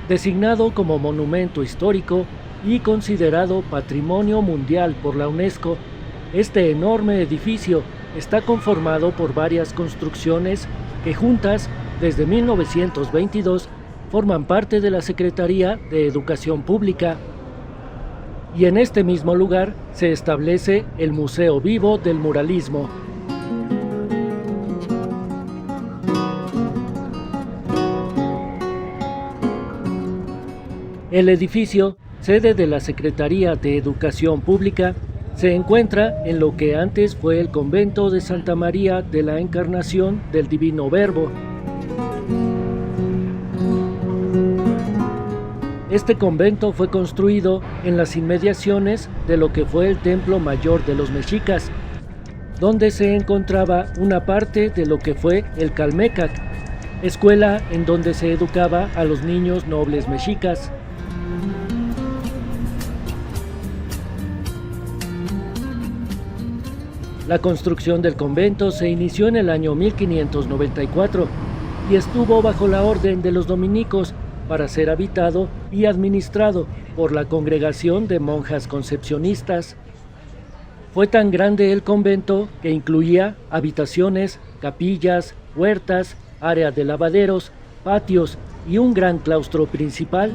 Designado como monumento histórico y considerado Patrimonio Mundial por la UNESCO, este enorme edificio está conformado por varias construcciones que juntas, desde 1922, forman parte de la Secretaría de Educación Pública. Y en este mismo lugar se establece el Museo Vivo del Muralismo. El edificio, sede de la Secretaría de Educación Pública, se encuentra en lo que antes fue el convento de Santa María de la Encarnación del Divino Verbo. Este convento fue construido en las inmediaciones de lo que fue el Templo Mayor de los Mexicas, donde se encontraba una parte de lo que fue el Calmecac, escuela en donde se educaba a los niños nobles mexicas. La construcción del convento se inició en el año 1594 y estuvo bajo la orden de los dominicos para ser habitado y administrado por la Congregación de Monjas Concepcionistas. Fue tan grande el convento que incluía habitaciones, capillas, huertas, áreas de lavaderos, patios y un gran claustro principal.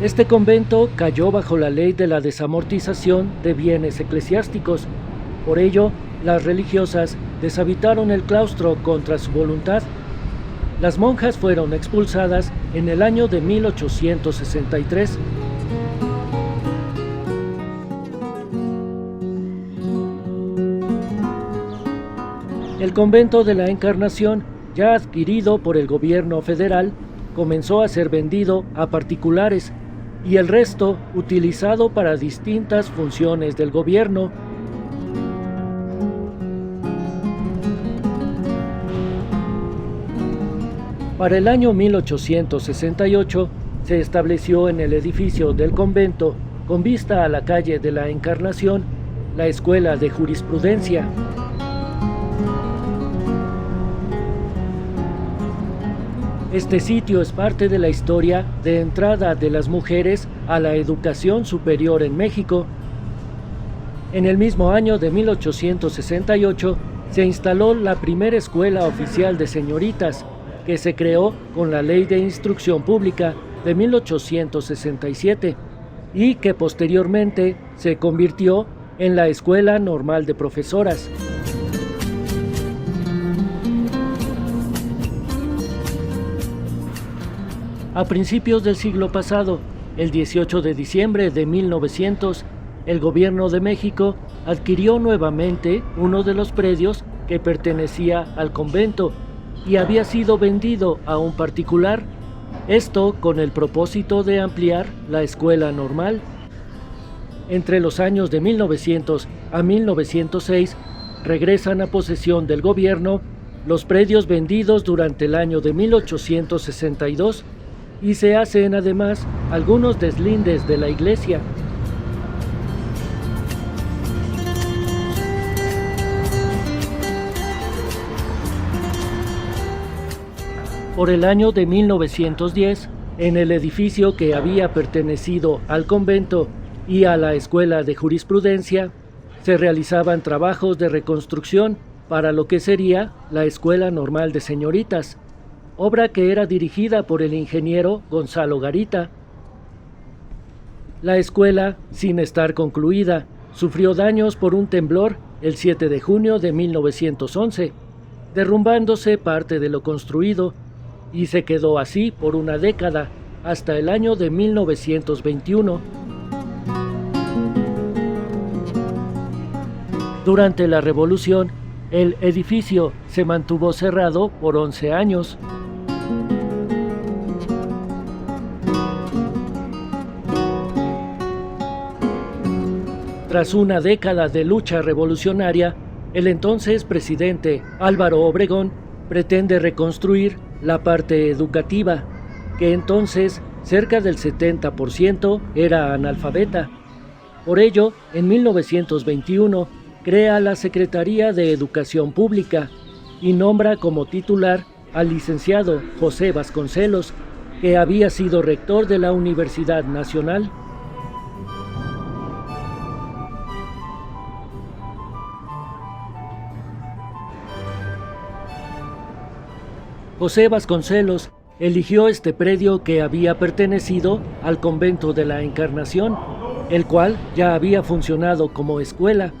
Este convento cayó bajo la ley de la desamortización de bienes eclesiásticos. Por ello, las religiosas deshabitaron el claustro contra su voluntad. Las monjas fueron expulsadas en el año de 1863. El convento de la Encarnación, ya adquirido por el gobierno federal, comenzó a ser vendido a particulares y el resto utilizado para distintas funciones del gobierno. Para el año 1868 se estableció en el edificio del convento, con vista a la calle de la Encarnación, la Escuela de Jurisprudencia. Este sitio es parte de la historia de entrada de las mujeres a la educación superior en México. En el mismo año de 1868 se instaló la primera escuela oficial de señoritas, que se creó con la Ley de Instrucción Pública de 1867 y que posteriormente se convirtió en la Escuela Normal de Profesoras. A principios del siglo pasado, el 18 de diciembre de 1900, el gobierno de México adquirió nuevamente uno de los predios que pertenecía al convento y había sido vendido a un particular, esto con el propósito de ampliar la escuela normal. Entre los años de 1900 a 1906 regresan a posesión del gobierno los predios vendidos durante el año de 1862 y se hacen además algunos deslindes de la iglesia. Por el año de 1910, en el edificio que había pertenecido al convento y a la Escuela de Jurisprudencia, se realizaban trabajos de reconstrucción para lo que sería la Escuela Normal de Señoritas, obra que era dirigida por el ingeniero Gonzalo Garita. La escuela, sin estar concluida, sufrió daños por un temblor el 7 de junio de 1911, derrumbándose parte de lo construido, y se quedó así por una década, hasta el año de 1921. Durante la Revolución, el edificio se mantuvo cerrado por 11 años. Tras una década de lucha revolucionaria, el entonces presidente Álvaro Obregón pretende reconstruir la parte educativa, que entonces cerca del 70% era analfabeta. Por ello, en 1921, crea la Secretaría de Educación Pública y nombra como titular al licenciado José Vasconcelos, que había sido rector de la Universidad Nacional. José Vasconcelos eligió este predio que había pertenecido al convento de la Encarnación, el cual ya había funcionado como escuela.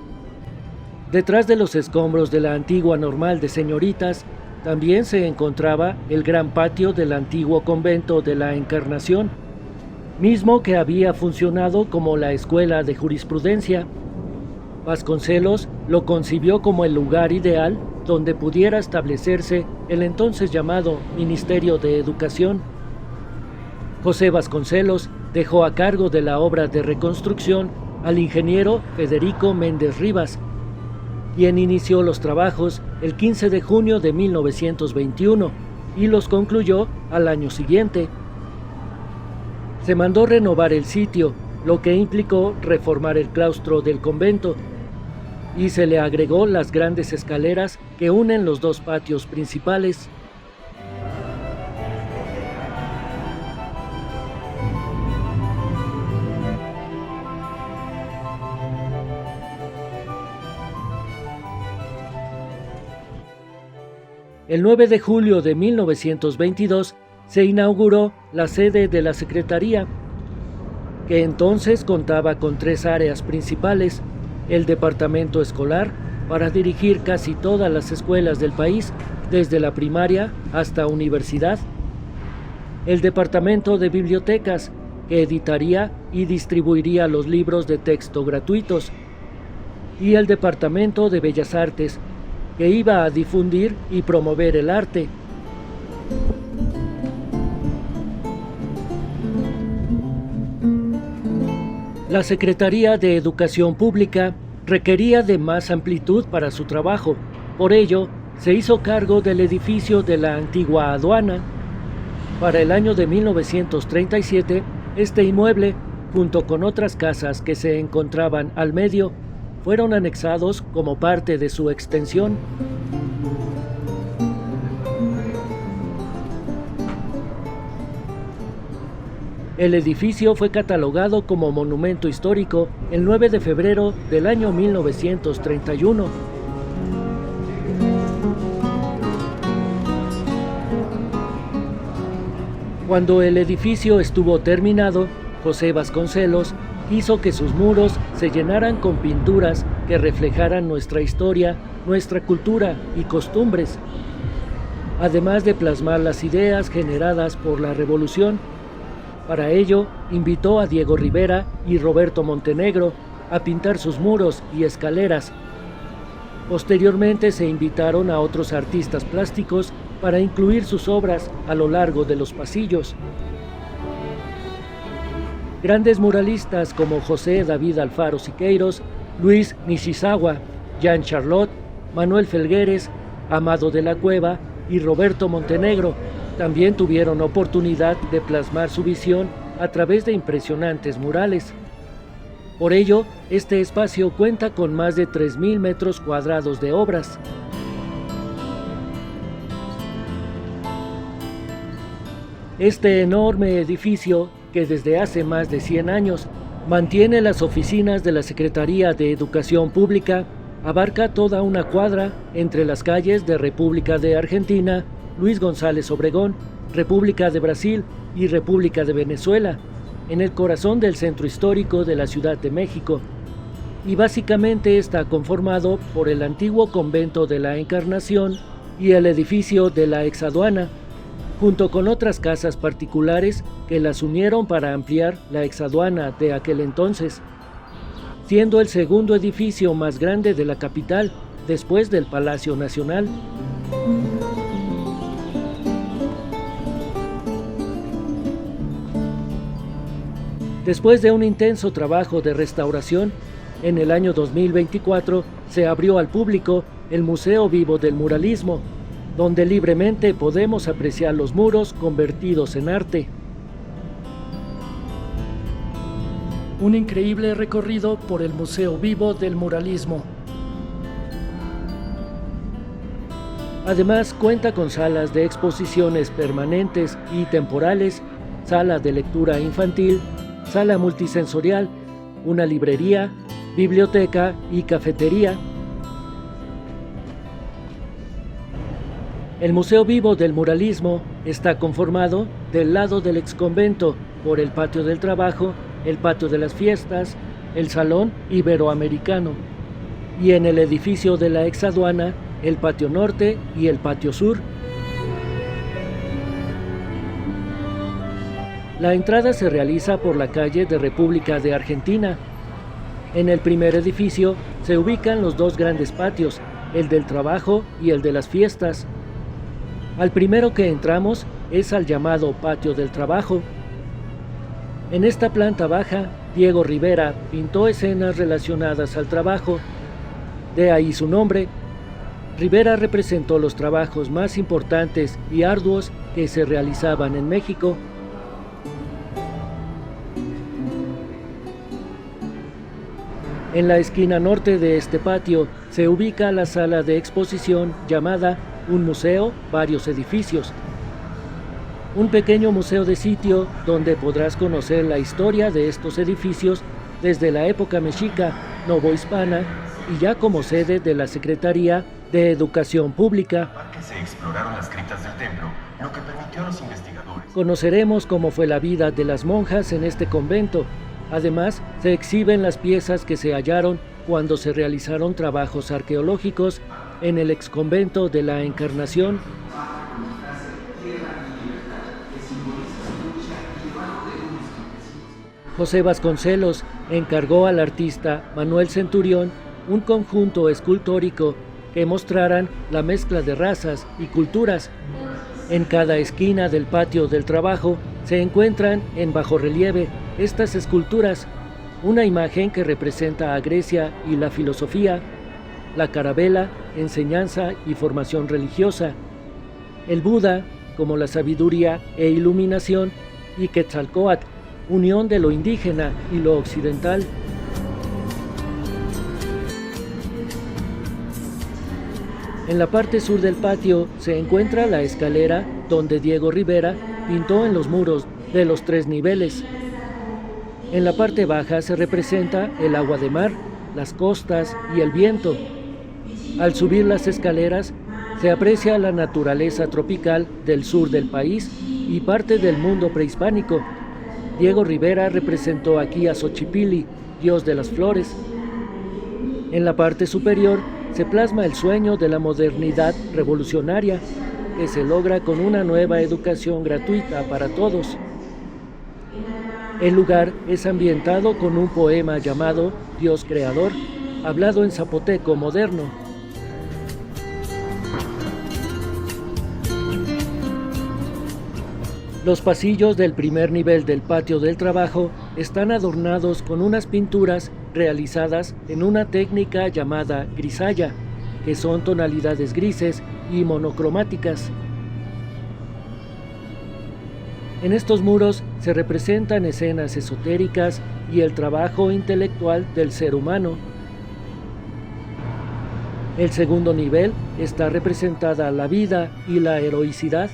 Detrás de los escombros de la antigua Normal de Señoritas, también se encontraba el gran patio del antiguo convento de la Encarnación, mismo que había funcionado como la escuela de jurisprudencia. Vasconcelos lo concibió como el lugar ideal donde pudiera establecerse el entonces llamado Ministerio de Educación. José Vasconcelos dejó a cargo de la obra de reconstrucción al ingeniero Federico Méndez Rivas, quien inició los trabajos el 15 de junio de 1921 y los concluyó al año siguiente. Se mandó renovar el sitio, lo que implicó reformar el claustro del convento, y se le agregó las grandes escaleras que unen los dos patios principales. El 9 de julio de 1922 se inauguró la sede de la Secretaría, que entonces contaba con 3 áreas principales: el departamento escolar, para dirigir casi todas las escuelas del país, desde la primaria hasta universidad; el departamento de bibliotecas, que editaría y distribuiría los libros de texto gratuitos; y el departamento de Bellas Artes, que iba a difundir y promover el arte. La Secretaría de Educación Pública requería de más amplitud para su trabajo. Por ello, se hizo cargo del edificio de la antigua aduana. Para el año de 1937, este inmueble, junto con otras casas que se encontraban al medio, fueron anexados como parte de su extensión. El edificio fue catalogado como monumento histórico el 9 de febrero del año 1931. Cuando el edificio estuvo terminado, José Vasconcelos hizo que sus muros se llenaran con pinturas que reflejaran nuestra historia, nuestra cultura y costumbres, además de plasmar las ideas generadas por la Revolución. Para ello, invitó a Diego Rivera y Roberto Montenegro a pintar sus muros y escaleras. Posteriormente se invitaron a otros artistas plásticos para incluir sus obras a lo largo de los pasillos. Grandes muralistas como José David Alfaro Siqueiros, Luis Nishizawa, Jean Charlotte, Manuel Felgueres, Amado de la Cueva y Roberto Montenegro también tuvieron oportunidad de plasmar su visión a través de impresionantes murales. Por ello, este espacio cuenta con más de 3,000 metros cuadrados de obras. Este enorme edificio, que desde hace más de 100 años mantiene las oficinas de la Secretaría de Educación Pública, abarca toda una cuadra entre las calles de República de Argentina, Luis González Obregón, República de Brasil y República de Venezuela, en el corazón del centro histórico de la Ciudad de México, y básicamente está conformado por el antiguo convento de la Encarnación y el edificio de la exaduana, junto con otras casas particulares que las unieron para ampliar la exaduana de aquel entonces, siendo el segundo edificio más grande de la capital, después del Palacio Nacional. Después de un intenso trabajo de restauración, en el año 2024 se abrió al público el Museo Vivo del Muralismo, donde libremente podemos apreciar los muros convertidos en arte. Un increíble recorrido por el Museo Vivo del Muralismo. Además, cuenta con salas de exposiciones permanentes y temporales, sala de lectura infantil, sala multisensorial, una librería, biblioteca y cafetería. El Museo Vivo del Muralismo está conformado del lado del exconvento por el Patio del Trabajo, el Patio de las Fiestas, el Salón Iberoamericano, y en el edificio de la exaduana, el Patio Norte y el Patio Sur. La entrada se realiza por la calle de República de Argentina. En el primer edificio se ubican los dos grandes patios, el del Trabajo y el de las Fiestas. Al primero que entramos es al llamado Patio del Trabajo. En esta planta baja, Diego Rivera pintó escenas relacionadas al trabajo. De ahí su nombre. Rivera representó los trabajos más importantes y arduos que se realizaban en México. En la esquina norte de este patio se ubica la sala de exposición llamada Un Museo, Varios Edificios. Un pequeño museo de sitio donde podrás conocer la historia de estos edificios desde la época mexica, novohispana y ya como sede de la Secretaría de Educación Pública. Se exploraron las criptas del templo, lo que permitió a los investigadores. Conoceremos cómo fue la vida de las monjas en este convento. Además, se exhiben las piezas que se hallaron cuando se realizaron trabajos arqueológicos en el exconvento de la Encarnación. José Vasconcelos encargó al artista Manuel Centurión un conjunto escultórico que mostraran la mezcla de razas y culturas. En cada esquina del Patio del Trabajo se encuentran en bajorrelieve estas esculturas, una imagen que representa a Grecia y la filosofía, la carabela, enseñanza y formación religiosa, el Buda como la sabiduría e iluminación, y Quetzalcóatl, unión de lo indígena y lo occidental. En la parte sur del patio se encuentra la escalera donde Diego Rivera pintó en los muros de los 3 niveles. En la parte baja se representa el agua de mar, las costas y el viento. Al subir las escaleras se aprecia la naturaleza tropical del sur del país y parte del mundo prehispánico. Diego Rivera representó aquí a Xochipilli, dios de las flores. En la parte superior se plasma el sueño de la modernidad revolucionaria, que se logra con una nueva educación gratuita para todos. El lugar es ambientado con un poema llamado Dios Creador, hablado en zapoteco moderno. Los pasillos del primer nivel del Patio del Trabajo están adornados con unas pinturas realizadas en una técnica llamada grisalla, que son tonalidades grises y monocromáticas. En estos muros se representan escenas esotéricas y el trabajo intelectual del ser humano. El segundo nivel está representada la vida y la heroicidad,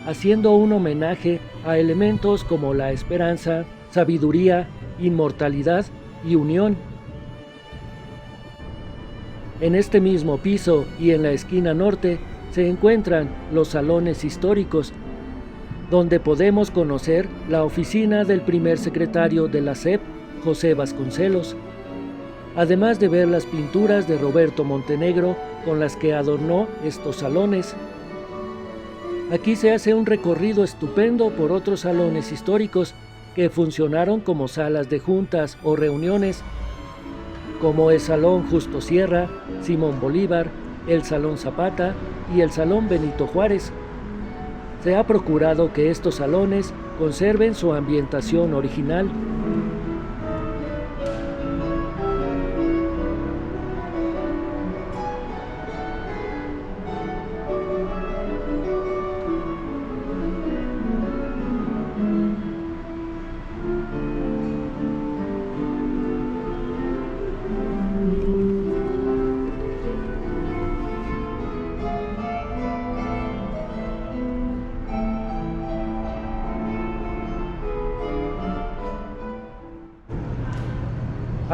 haciendo un homenaje a elementos como la esperanza, sabiduría, inmortalidad y unión. En este mismo piso y en la esquina norte se encuentran los salones históricos, donde podemos conocer la oficina del primer secretario de la SEP, José Vasconcelos, además de ver las pinturas de Roberto Montenegro con las que adornó estos salones. Aquí se hace un recorrido estupendo por otros salones históricos que funcionaron como salas de juntas o reuniones, como el Salón Justo Sierra, Simón Bolívar, el Salón Zapata y el Salón Benito Juárez. Se ha procurado que estos salones conserven su ambientación original.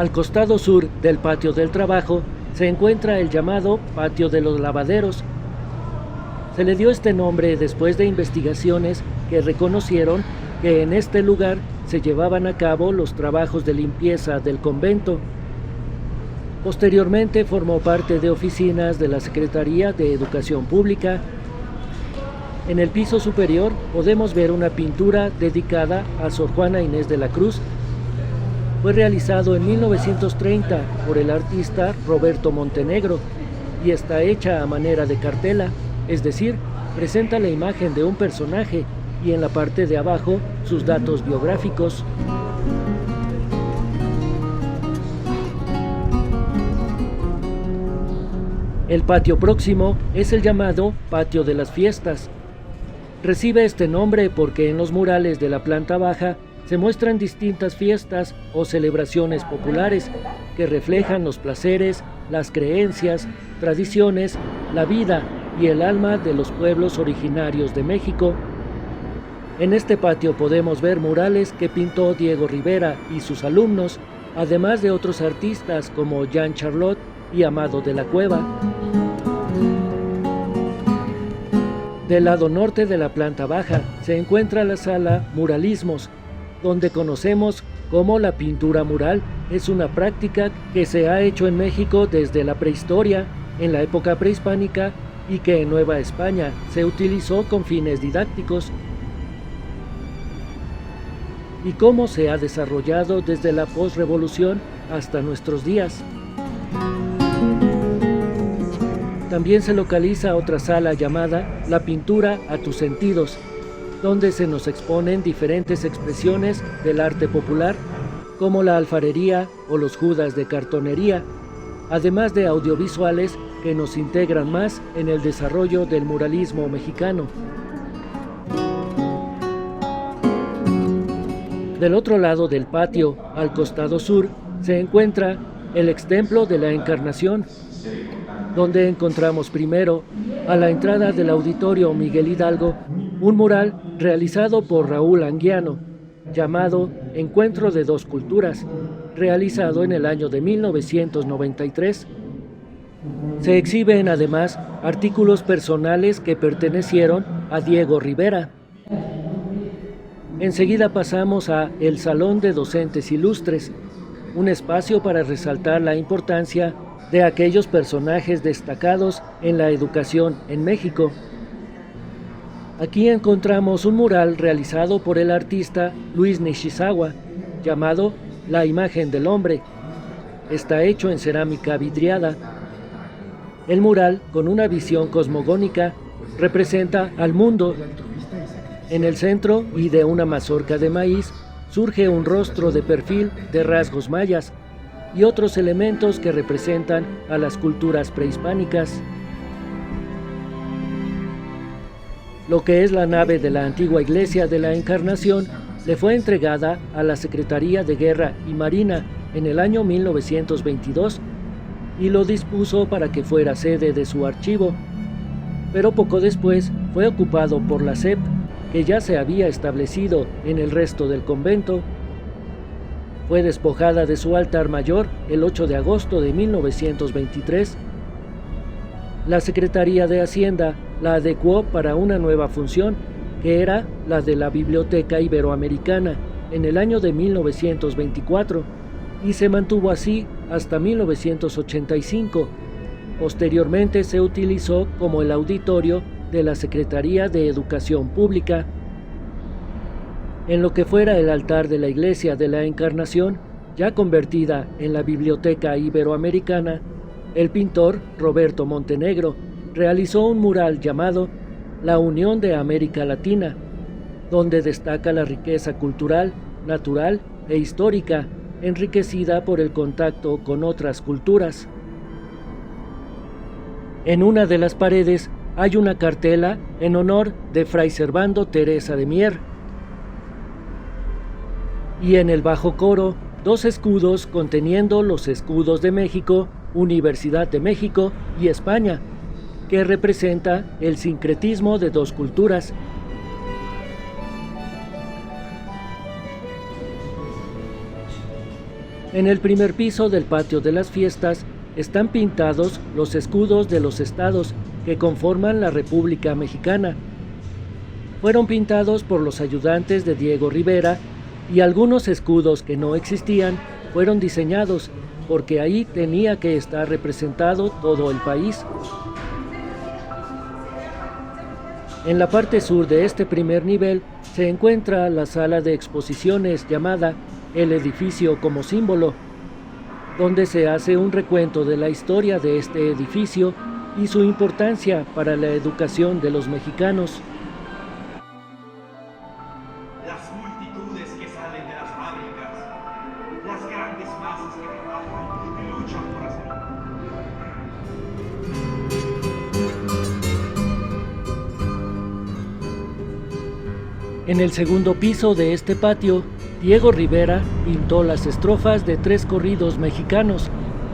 Al costado sur del Patio del Trabajo se encuentra el llamado Patio de los Lavaderos. Se le dio este nombre después de investigaciones que reconocieron que en este lugar se llevaban a cabo los trabajos de limpieza del convento. Posteriormente formó parte de oficinas de la Secretaría de Educación Pública. En el piso superior podemos ver una pintura dedicada a Sor Juana Inés de la Cruz. Fue realizado en 1930 por el artista Roberto Montenegro y está hecha a manera de cartela, es decir, presenta la imagen de un personaje y en la parte de abajo sus datos biográficos. El patio próximo es el llamado Patio de las Fiestas. Recibe este nombre porque en los murales de la planta baja se muestran distintas fiestas o celebraciones populares que reflejan los placeres, las creencias, tradiciones, la vida y el alma de los pueblos originarios de México. En este patio podemos ver murales que pintó Diego Rivera y sus alumnos, además de otros artistas como Jean Charlot y Amado de la Cueva. Del lado norte de la planta baja se encuentra la sala Muralismos, donde conocemos cómo la pintura mural es una práctica que se ha hecho en México desde la prehistoria, en la época prehispánica, y que en Nueva España se utilizó con fines didácticos, y cómo se ha desarrollado desde la posrevolución hasta nuestros días. También se localiza otra sala llamada La Pintura a tus Sentidos, donde se nos exponen diferentes expresiones del arte popular, como la alfarería o los judas de cartonería, además de audiovisuales que nos integran más en el desarrollo del muralismo mexicano. Del otro lado del patio, al costado sur, se encuentra el extemplo de la Encarnación, donde encontramos primero, a la entrada del Auditorio Miguel Hidalgo, un mural realizado por Raúl Anguiano, llamado Encuentro de dos Culturas, realizado en el año de 1993. Se exhiben además artículos personales que pertenecieron a Diego Rivera. Enseguida pasamos a El Salón de Docentes Ilustres, un espacio para resaltar la importancia de aquellos personajes destacados en la educación en México. Aquí encontramos un mural realizado por el artista Luis Nishizawa, llamado La Imagen del Hombre. Está hecho en cerámica vidriada. El mural, con una visión cosmogónica, representa al mundo. En el centro y de una mazorca de maíz surge un rostro de perfil de rasgos mayas y otros elementos que representan a las culturas prehispánicas. Lo que es la nave de la antigua iglesia de la Encarnación le fue entregada a la Secretaría de Guerra y Marina en el año 1922 y lo dispuso para que fuera sede de su archivo, pero poco después fue ocupado por la SEP, que ya se había establecido en el resto del convento. Fue despojada de su altar mayor el 8 de agosto de 1923. La Secretaría de Hacienda la adecuó para una nueva función, que era la de la Biblioteca Iberoamericana, en el año de 1924, y se mantuvo así hasta 1985. Posteriormente se utilizó como el auditorio de la Secretaría de Educación Pública. En lo que fuera el altar de la Iglesia de la Encarnación, ya convertida en la Biblioteca Iberoamericana, el pintor Roberto Montenegro realizó un mural llamado La Unión de América Latina, donde destaca la riqueza cultural, natural e histórica, enriquecida por el contacto con otras culturas. En una de las paredes hay una cartela en honor de Fray Servando Teresa de Mier, y en el bajo coro, dos escudos conteniendo los escudos de México, Universidad de México y España, que representa el sincretismo de dos culturas. En el primer piso del patio de las fiestas están pintados los escudos de los estados que conforman la República Mexicana. Fueron pintados por los ayudantes de Diego Rivera y algunos escudos que no existían fueron diseñados porque ahí tenía que estar representado todo el país. En la parte sur de este primer nivel se encuentra la sala de exposiciones llamada El Edificio como Símbolo, donde se hace un recuento de la historia de este edificio y su importancia para la educación de los mexicanos. Las multitudes que salen de las fábricas, las grandes masas que trabajan y luchan por hacer. En el segundo piso de este patio, Diego Rivera pintó las estrofas de 3 corridos mexicanos: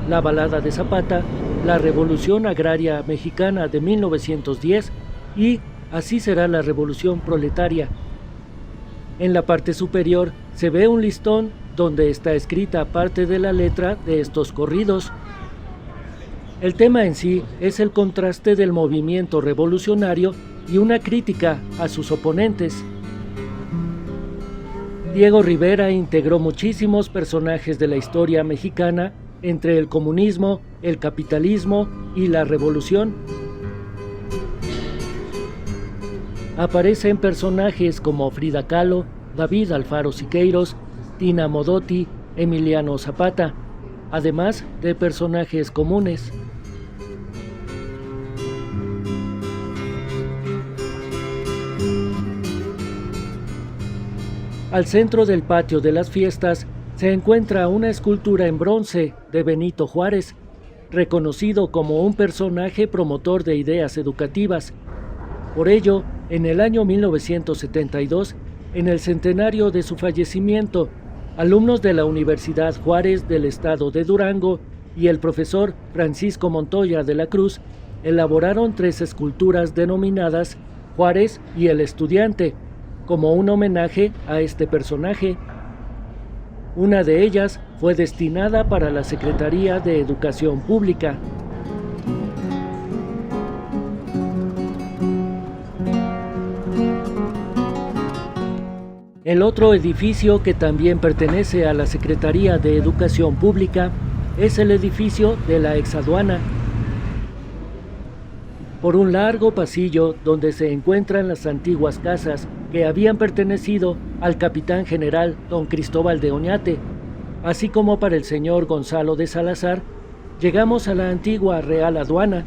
La Balada de Zapata, La Revolución Agraria Mexicana de 1910 y Así será la Revolución Proletaria. En la parte superior se ve un listón donde está escrita parte de la letra de estos corridos. El tema en sí es el contraste del movimiento revolucionario y una crítica a sus oponentes. Diego Rivera integró muchísimos personajes de la historia mexicana entre el comunismo, el capitalismo y la revolución. Aparecen personajes como Frida Kahlo, David Alfaro Siqueiros, Tina Modotti, Emiliano Zapata, además de personajes comunes. Al centro del patio de las fiestas se encuentra una escultura en bronce de Benito Juárez, reconocido como un personaje promotor de ideas educativas. Por ello, en el año 1972, en el centenario de su fallecimiento, alumnos de la Universidad Juárez del estado de Durango y el profesor Francisco Montoya de la Cruz elaboraron 3 esculturas denominadas Juárez y el Estudiante, como un homenaje a este personaje. Una de ellas fue destinada para la Secretaría de Educación Pública. El otro edificio que también pertenece a la Secretaría de Educación Pública es el edificio de la exaduana. Por un largo pasillo donde se encuentran las antiguas casas que habían pertenecido al capitán general don Cristóbal de Oñate, así como para el señor Gonzalo de Salazar, llegamos a la antigua Real Aduana.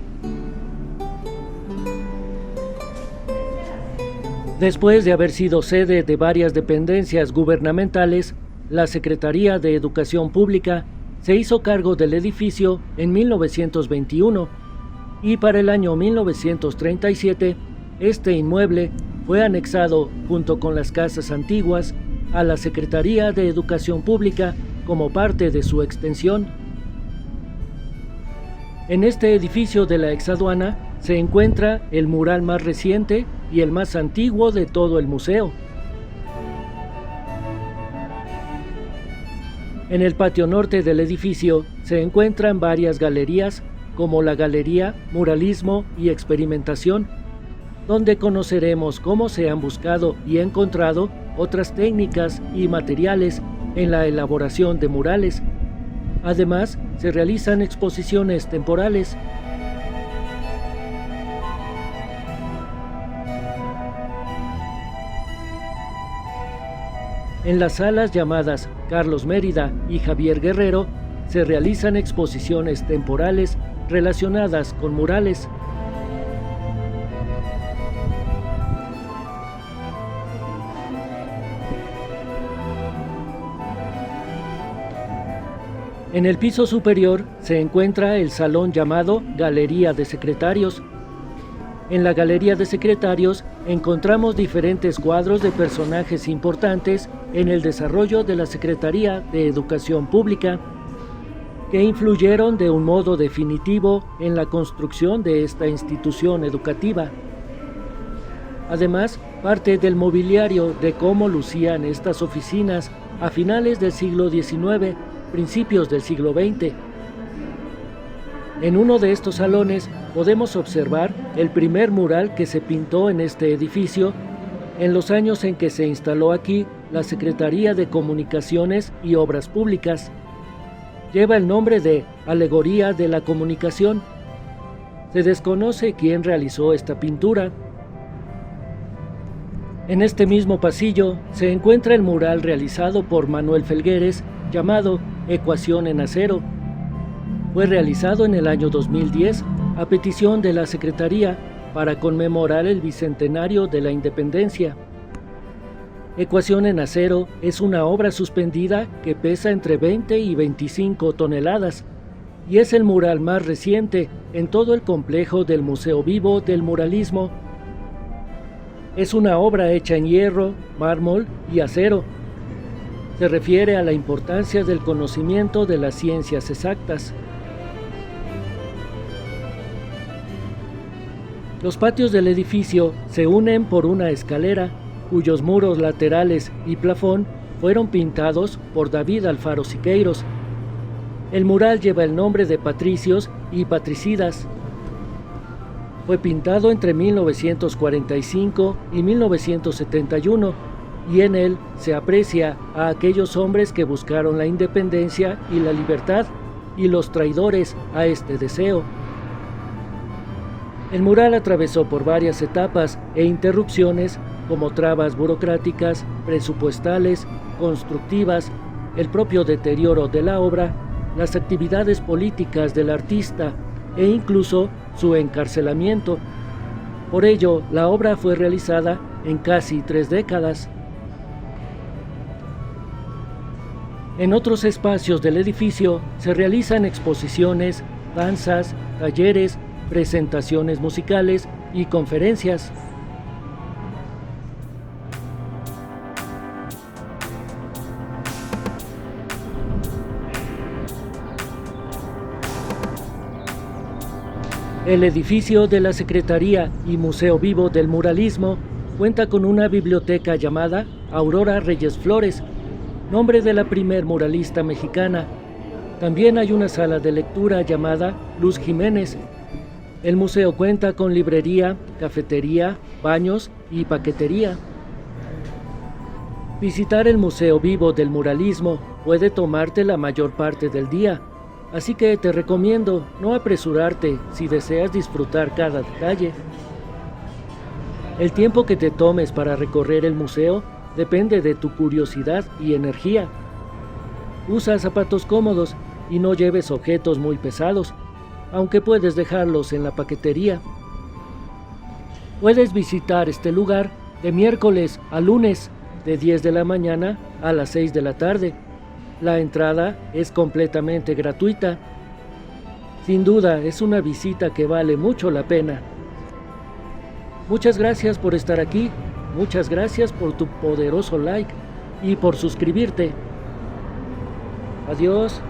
Después de haber sido sede de varias dependencias gubernamentales, la Secretaría de Educación Pública se hizo cargo del edificio en 1921 y para el año 1937 este inmueble fue anexado junto con las casas antiguas a la Secretaría de Educación Pública como parte de su extensión. En este edificio de la exaduana se encuentra el mural más reciente y el más antiguo de todo el museo. En el patio norte del edificio se encuentran varias galerías, como la Galería Muralismo y Experimentación, donde conoceremos cómo se han buscado y encontrado otras técnicas y materiales en la elaboración de murales. Además, se realizan exposiciones temporales. En las salas llamadas Carlos Mérida y Javier Guerrero se realizan exposiciones temporales relacionadas con murales. En el piso superior se encuentra el salón llamado Galería de Secretarios. En la Galería de Secretarios encontramos diferentes cuadros de personajes importantes en el desarrollo de la Secretaría de Educación Pública, que influyeron de un modo definitivo en la construcción de esta institución educativa. Además, parte del mobiliario de cómo lucían estas oficinas a finales del siglo XIX principios del siglo XX. En uno de estos salones podemos observar el primer mural que se pintó en este edificio en los años en que se instaló aquí la Secretaría de Comunicaciones y Obras Públicas. Lleva el nombre de Alegoría de la Comunicación. Se desconoce quién realizó esta pintura. En este mismo pasillo se encuentra el mural realizado por Manuel Felgueres llamado Ecuación en Acero. Fue realizado en el año 2010 a petición de la Secretaría para conmemorar el bicentenario de la independencia. Ecuación en Acero es una obra suspendida que pesa entre 20 y 25 toneladas y es el mural más reciente en todo el complejo del Museo Vivo del Muralismo. Es una obra hecha en hierro, mármol y acero. Se refiere a la importancia del conocimiento de las ciencias exactas. Los patios del edificio se unen por una escalera, cuyos muros laterales y plafón fueron pintados por David Alfaro Siqueiros. El mural lleva el nombre de Patricios y Patricidas. Fue pintado entre 1945 y 1971 y en él se aprecia a aquellos hombres que buscaron la independencia y la libertad y los traidores a este deseo. El mural atravesó por varias etapas e interrupciones como trabas burocráticas, presupuestales, constructivas, el propio deterioro de la obra, las actividades políticas del artista e incluso su encarcelamiento. Por ello, la obra fue realizada en casi 3 décadas. En otros espacios del edificio se realizan exposiciones, danzas, talleres, presentaciones musicales y conferencias. El edificio de la Secretaría y Museo Vivo del Muralismo cuenta con una biblioteca llamada Aurora Reyes Flores, nombre de la primer muralista mexicana. También hay una sala de lectura llamada Luz Jiménez. El museo cuenta con librería, cafetería, baños y paquetería. Visitar el Museo Vivo del Muralismo puede tomarte la mayor parte del día, así que te recomiendo no apresurarte si deseas disfrutar cada detalle. El tiempo que te tomes para recorrer el museo depende de tu curiosidad y energía. Usa zapatos cómodos y no lleves objetos muy pesados, aunque puedes dejarlos en la paquetería. Puedes visitar este lugar de miércoles a lunes, de 10 de la mañana a las 6 de la tarde. La entrada es completamente gratuita. Sin duda, es una visita que vale mucho la pena. Muchas gracias por estar aquí, muchas gracias por tu poderoso like y por suscribirte. Adiós.